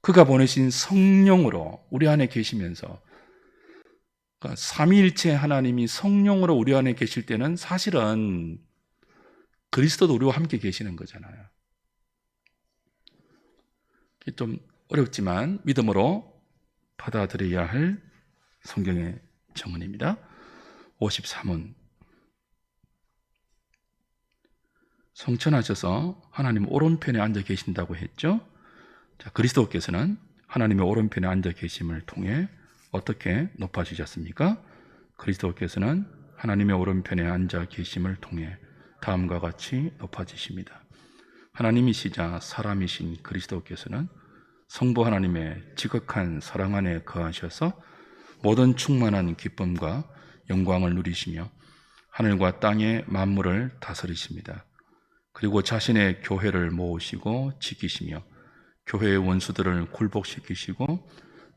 그가 보내신 성령으로 우리 안에 계시면서, 그러니까 삼위일체 하나님이 성령으로 우리 안에 계실 때는 사실은 그리스도도 우리와 함께 계시는 거잖아요. 좀 어렵지만 믿음으로 받아들여야 할 성경의 정언입니다. 53문. 성천하셔서 하나님 오른편에 앉아 계신다고 했죠. 자, 그리스도께서는 하나님의 오른편에 앉아 계심을 통해 어떻게 높아지셨습니까? 그리스도께서는 하나님의 오른편에 앉아 계심을 통해 다음과 같이 높아지십니다. 하나님이시자 사람이신 그리스도께서는 성부 하나님의 지극한 사랑 안에 거하셔서 모든 충만한 기쁨과 영광을 누리시며 하늘과 땅의 만물을 다스리십니다. 그리고 자신의 교회를 모으시고 지키시며 교회의 원수들을 굴복시키시고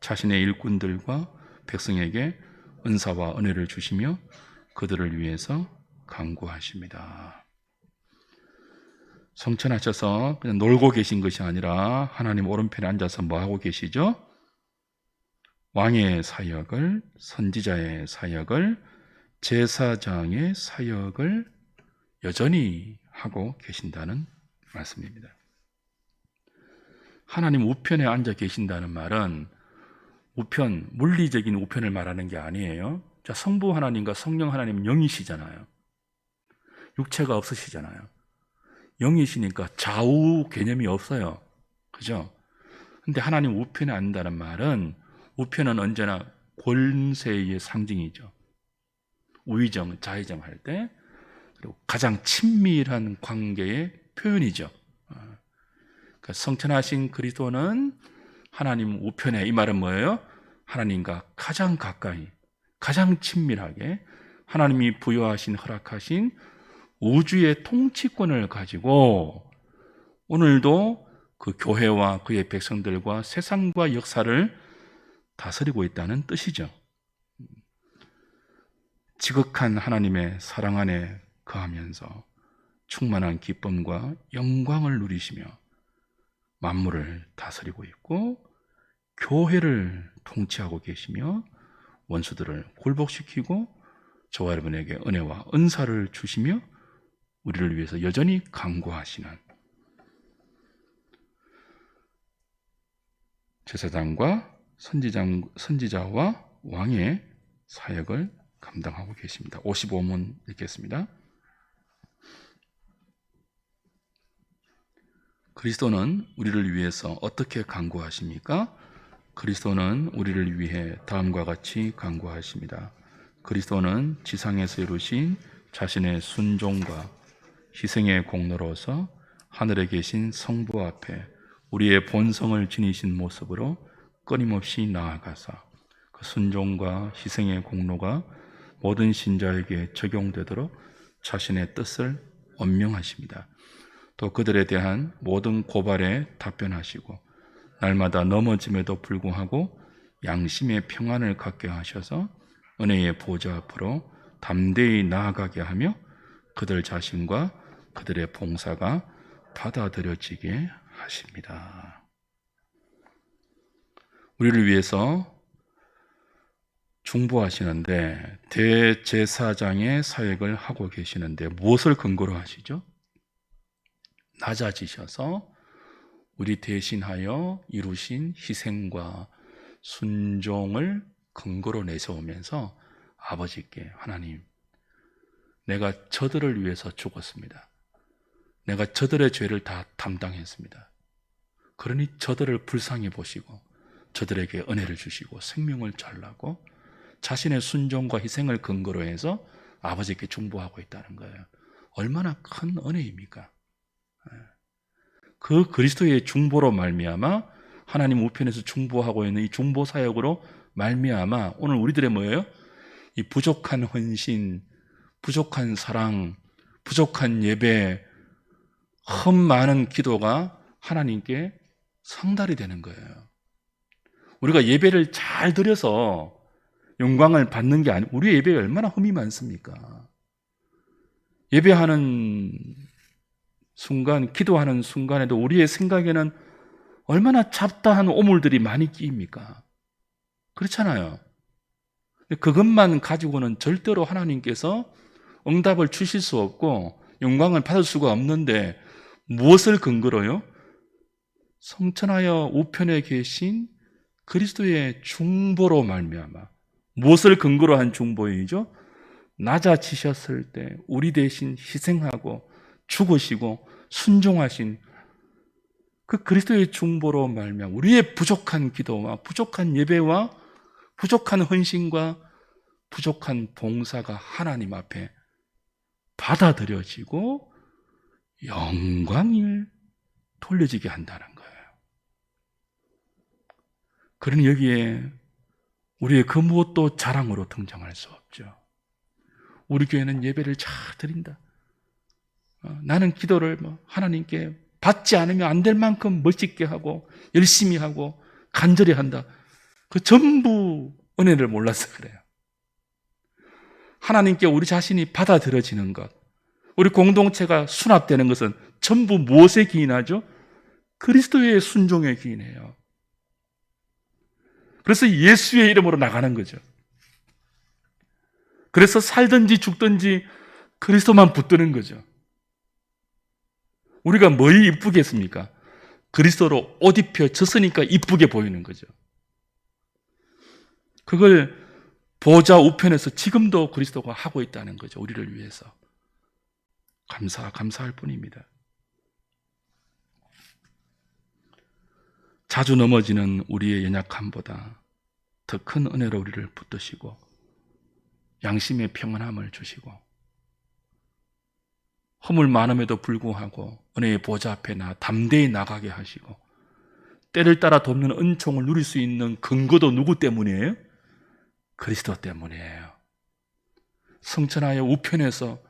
자신의 일꾼들과 백성에게 은사와 은혜를 주시며 그들을 위해서 간구하십니다. 성천하셔서 그냥 놀고 계신 것이 아니라 하나님 오른편에 앉아서 뭐하고 계시죠? 왕의 사역을, 선지자의 사역을, 제사장의 사역을 여전히 하고 계신다는 말씀입니다. 하나님 우편에 앉아 계신다는 말은 우편, 물리적인 우편을 말하는 게 아니에요. 자, 성부 하나님과 성령 하나님은 영이시잖아요. 육체가 없으시잖아요. 영이시니까 좌우 개념이 없어요. 그죠? 근데 하나님 우편에 앉는다는 말은, 우편은 언제나 권세의 상징이죠. 우의정, 좌의정 할 때, 그리고 가장 친밀한 관계의 표현이죠. 그러니까 성천하신 그리스도는 하나님 우편에, 이 말은 뭐예요? 하나님과 가장 가까이, 가장 친밀하게 하나님이 부여하신, 허락하신 우주의 통치권을 가지고 오늘도 그 교회와 그의 백성들과 세상과 역사를 다스리고 있다는 뜻이죠. 지극한 하나님의 사랑 안에 거하면서 충만한 기쁨과 영광을 누리시며 만물을 다스리고 있고 교회를 통치하고 계시며 원수들을 굴복시키고 저와 여러분에게 은혜와 은사를 주시며 우리를 위해서 여전히 강구하시는 제사장과 선지자와 왕의 사역을 감당하고 계십니다. 55문 읽겠습니다. 그리스도는 우리를 위해서 어떻게 간구하십니까? 그리스도는 우리를 위해 다음과 같이 간구하십니다. 그리스도는 지상에서 이루신 자신의 순종과 희생의 공로로서 하늘에 계신 성부 앞에 우리의 본성을 지니신 모습으로 끊임없이 나아가사 그 순종과 희생의 공로가 모든 신자에게 적용되도록 자신의 뜻을 언명하십니다. 또 그들에 대한 모든 고발에 답변하시고 날마다 넘어짐에도 불구하고 양심의 평안을 갖게 하셔서 은혜의 보좌 앞으로 담대히 나아가게 하며 그들 자신과 그들의 봉사가 받아들여지게 하십니다. 우리를 위해서 중보하시는데 대제사장의 사역을 하고 계시는데 무엇을 근거로 하시죠? 낮아지셔서 우리 대신하여 이루신 희생과 순종을 근거로 내세우면서 아버지께 하나님, 내가 저들을 위해서 죽었습니다. 내가 저들의 죄를 다 담당했습니다. 그러니 저들을 불쌍히 보시고 저들에게 은혜를 주시고 생명을 잘라고 자신의 순종과 희생을 근거로 해서 아버지께 중보하고 있다는 거예요. 얼마나 큰 은혜입니까? 그 그리스도의 중보로 말미암아 하나님 우편에서 중보하고 있는 이 중보 사역으로 말미암아 오늘 우리들의 뭐예요? 이 부족한 헌신, 부족한 사랑, 부족한 예배, 흠 많은 기도가 하나님께 상달이 되는 거예요. 우리가 예배를 잘 드려서 영광을 받는 게 아니고 우리의 예배에 얼마나 흠이 많습니까? 예배하는 순간, 기도하는 순간에도 우리의 생각에는 얼마나 잡다한 오물들이 많이 끼입니까? 그렇잖아요. 그것만 가지고는 절대로 하나님께서 응답을 주실 수 없고 영광을 받을 수가 없는데 무엇을 근거로요? 성천하여 우편에 계신 그리스도의 중보로 말미암아 무엇을 근거로 한 중보이죠? 낮아지셨을 때 우리 대신 희생하고 죽으시고 순종하신 그 그리스도의 중보로 말미암아 우리의 부족한 기도와 부족한 예배와 부족한 헌신과 부족한 봉사가 하나님 앞에 받아들여지고 영광이 돌려지게 한다는 거예요. 그러니 여기에 우리의 그 무엇도 자랑으로 등장할 수 없죠. 우리 교회는 예배를 잘 드린다. 나는 기도를 하나님께 받지 않으면 안 될 만큼 멋있게 하고 열심히 하고 간절히 한다. 그 전부 은혜를 몰라서 그래요. 하나님께 우리 자신이 받아들여지는 것, 우리 공동체가 수납되는 것은 전부 무엇에 기인하죠? 그리스도의 순종에 기인해요. 그래서 예수의 이름으로 나가는 거죠. 그래서 살든지 죽든지 그리스도만 붙드는 거죠. 우리가 뭘 이쁘겠습니까? 그리스도로 옷 입혀졌으니까 이쁘게 보이는 거죠. 그걸 보좌 우편에서 지금도 그리스도가 하고 있다는 거죠. 우리를 위해서. 감사할 뿐입니다. 자주 넘어지는 우리의 연약함보다 더 큰 은혜로 우리를 붙드시고 양심의 평안함을 주시고 허물 많음에도 불구하고 은혜의 보좌 앞에 담대히 나가게 하시고 때를 따라 돕는 은총을 누릴 수 있는 근거도 누구 때문이에요? 그리스도 때문이에요. 성천하여 우편에서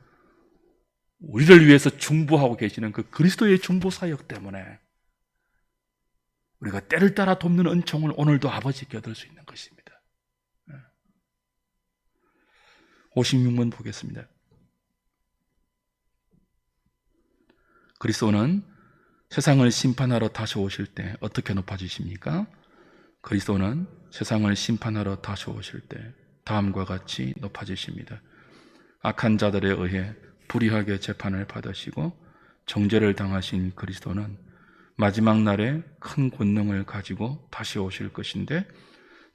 우리를 위해서 중보하고 계시는 그 그리스도의 중보 사역 때문에 우리가 때를 따라 돕는 은총을 오늘도 아버지께 얻을 수 있는 것입니다. 56문 보겠습니다. 그리스도는 세상을 심판하러 다시 오실 때 어떻게 높아지십니까? 그리스도는 세상을 심판하러 다시 오실 때 다음과 같이 높아지십니다. 악한 자들에 의해 불의하게 재판을 받으시고 정죄를 당하신 그리스도는 마지막 날에 큰 권능을 가지고 다시 오실 것인데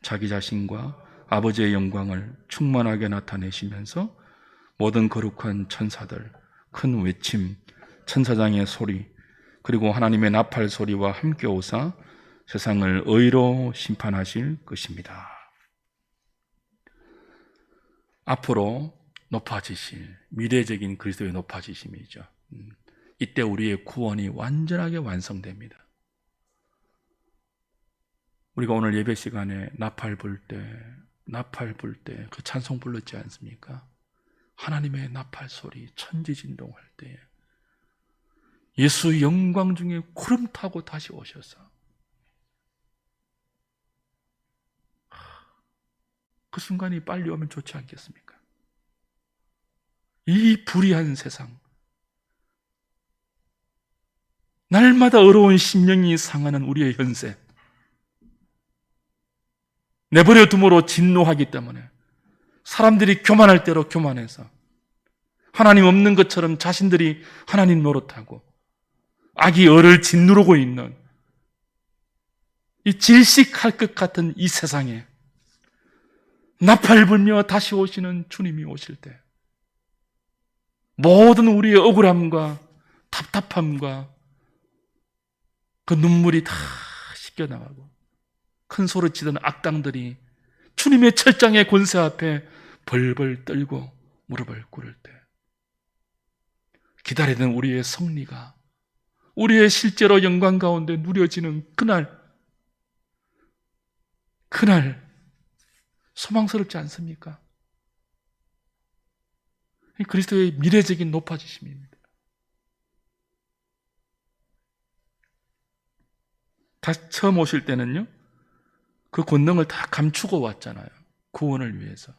자기 자신과 아버지의 영광을 충만하게 나타내시면서 모든 거룩한 천사들, 큰 외침, 천사장의 소리, 그리고 하나님의 나팔 소리와 함께 오사 세상을 의로 심판하실 것입니다. 앞으로 높아지실 미래적인 그리스도의 높아지심이죠. 이때 우리의 구원이 완전하게 완성됩니다. 우리가 오늘 예배 시간에 나팔 불 때 그 찬송 불렀지 않습니까? 하나님의 나팔 소리, 천지 진동할 때 예수 영광 중에 구름 타고 다시 오셔서 그 순간이 빨리 오면 좋지 않겠습니까? 이 불의한 세상, 날마다 어려운 심령이 상하는 우리의 현세, 내버려 둠으로 진노하기 때문에 사람들이 교만할 대로 교만해서 하나님 없는 것처럼 자신들이 하나님 노릇하고 악이 얼을 짓누르고 있는 이 질식할 것 같은 이 세상에 나팔 불며 다시 오시는 주님이 오실 때 모든 우리의 억울함과 답답함과 그 눈물이 다 씻겨나가고 큰 소리 치던 악당들이 주님의 철장의 권세 앞에 벌벌 떨고 무릎을 꿇을 때 기다리던 우리의 승리가 우리의 실제로 영광 가운데 누려지는 그날 소망스럽지 않습니까? 그리스도의 미래적인 높아지심입니다. 다시 처음 오실 때는요, 그 권능을 다 감추고 왔잖아요. 구원을 위해서.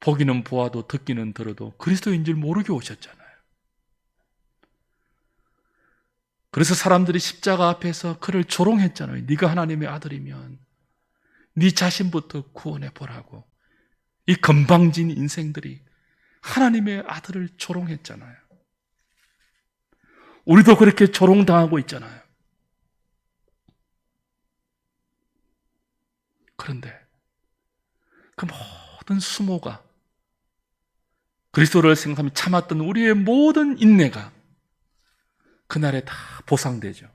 보기는 보아도 듣기는 들어도 그리스도인 줄 모르게 오셨잖아요. 그래서 사람들이 십자가 앞에서 그를 조롱했잖아요. 네가 하나님의 아들이면 네 자신부터 구원해 보라고. 이 건방진 인생들이 하나님의 아들을 조롱했잖아요. 우리도 그렇게 조롱당하고 있잖아요. 그런데 그 모든 수모가 그리스도를 생각하며 참았던 우리의 모든 인내가 그날에 다 보상되죠.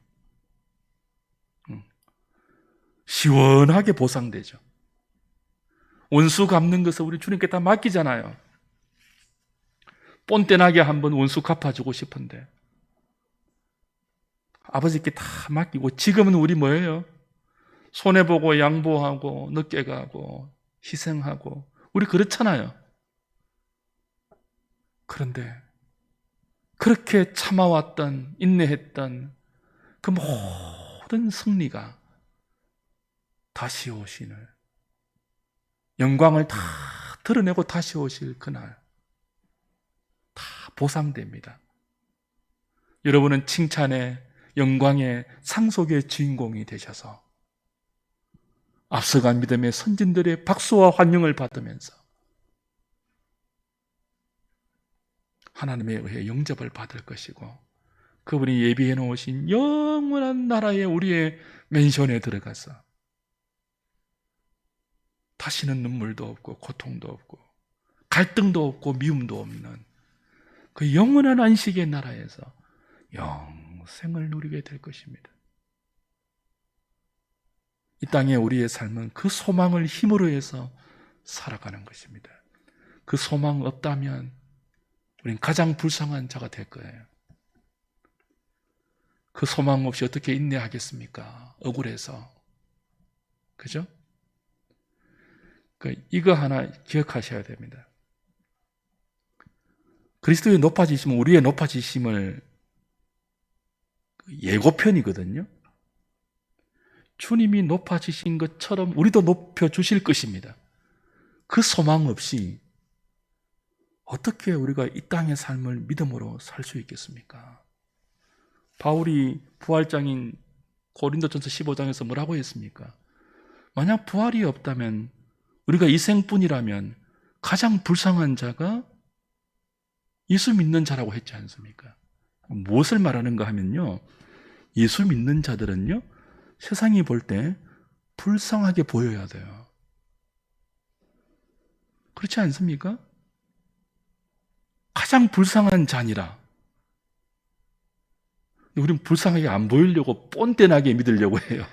시원하게 보상되죠. 원수 갚는 것을 우리 주님께 다 맡기잖아요. 뻔때나게 한번 원수 갚아주고 싶은데 아버지께 다 맡기고 지금은 우리 뭐예요? 손해보고 양보하고 늦게 가고 희생하고 우리 그렇잖아요. 그런데 그렇게 참아왔던 인내했던 그 모든 승리가 다시 오시는 영광을 다 드러내고 다시 오실 그날 다 보상됩니다. 여러분은 칭찬의 영광의 상속의 주인공이 되셔서 앞서간 믿음의 선진들의 박수와 환영을 받으면서 하나님에 의해 영접을 받을 것이고 그분이 예비해 놓으신 영원한 나라에 우리의 맨션에 들어가서 다시는 눈물도 없고 고통도 없고 갈등도 없고 미움도 없는 그 영원한 안식의 나라에서 영생을 누리게 될 것입니다. 이 땅에 우리의 삶은 그 소망을 힘으로 해서 살아가는 것입니다. 그 소망 없다면 우린 가장 불쌍한 자가 될 거예요. 그 소망 없이 어떻게 인내하겠습니까? 억울해서. 그죠? 이거 하나 기억하셔야 됩니다. 그리스도의 높아지심은 우리의 높아지심을 예고편이거든요. 주님이 높아지신 것처럼 우리도 높여주실 것입니다. 그 소망 없이 어떻게 우리가 이 땅의 삶을 믿음으로 살 수 있겠습니까? 바울이 부활장인 고린도전서 15장에서 뭐라고 했습니까? 만약 부활이 없다면, 우리가 이 생뿐이라면 가장 불쌍한 자가 예수 믿는 자라고 했지 않습니까? 무엇을 말하는가 하면요, 예수 믿는 자들은요, 세상이 볼 때 불쌍하게 보여야 돼요. 그렇지 않습니까? 가장 불쌍한 자니라. 우리는 불쌍하게 안 보이려고 뻔뻔하게 믿으려고 해요.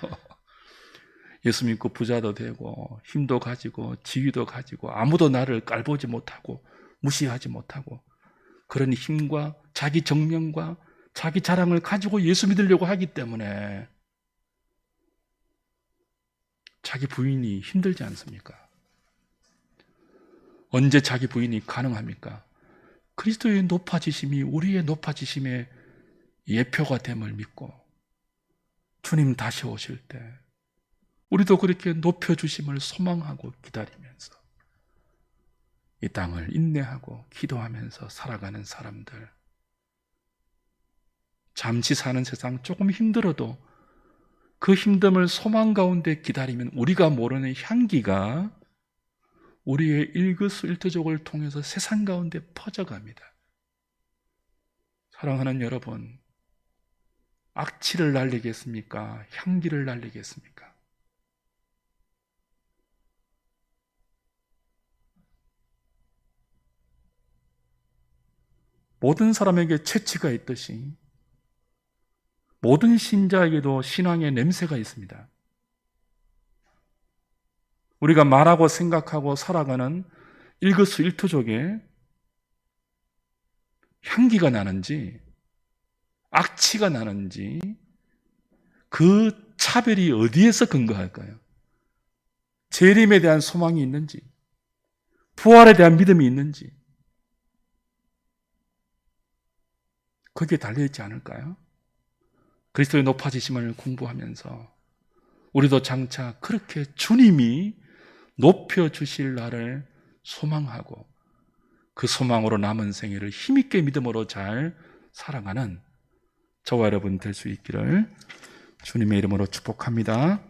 예수 믿고 부자도 되고 힘도 가지고 지위도 가지고 아무도 나를 깔보지 못하고 무시하지 못하고 그런 힘과 자기 정명과 자기 자랑을 가지고 예수 믿으려고 하기 때문에 자기 부인이 힘들지 않습니까? 언제 자기 부인이 가능합니까? 그리스도의 높아지심이 우리의 높아지심의 예표가 됨을 믿고 주님 다시 오실 때 우리도 그렇게 높여주심을 소망하고 기다리면서 이 땅을 인내하고 기도하면서 살아가는 사람들, 잠시 사는 세상 조금 힘들어도 그 힘듦을 소망 가운데 기다리면 우리가 모르는 향기가 우리의 일거수일투족을 통해서 세상 가운데 퍼져갑니다. 사랑하는 여러분, 악취를 날리겠습니까? 향기를 날리겠습니까? 모든 사람에게 체취가 있듯이 모든 신자에게도 신앙의 냄새가 있습니다. 우리가 말하고 생각하고 살아가는 일거수일투족에 향기가 나는지 악취가 나는지 그 차별이 어디에서 근거할까요? 재림에 대한 소망이 있는지, 부활에 대한 믿음이 있는지, 거기에 달려있지 않을까요? 그리스도의 높아지심을 공부하면서 우리도 장차 그렇게 주님이 높여주실 날을 소망하고 그 소망으로 남은 생애를 힘있게 믿음으로 잘 살아가는 저와 여러분 될 수 있기를 주님의 이름으로 축복합니다.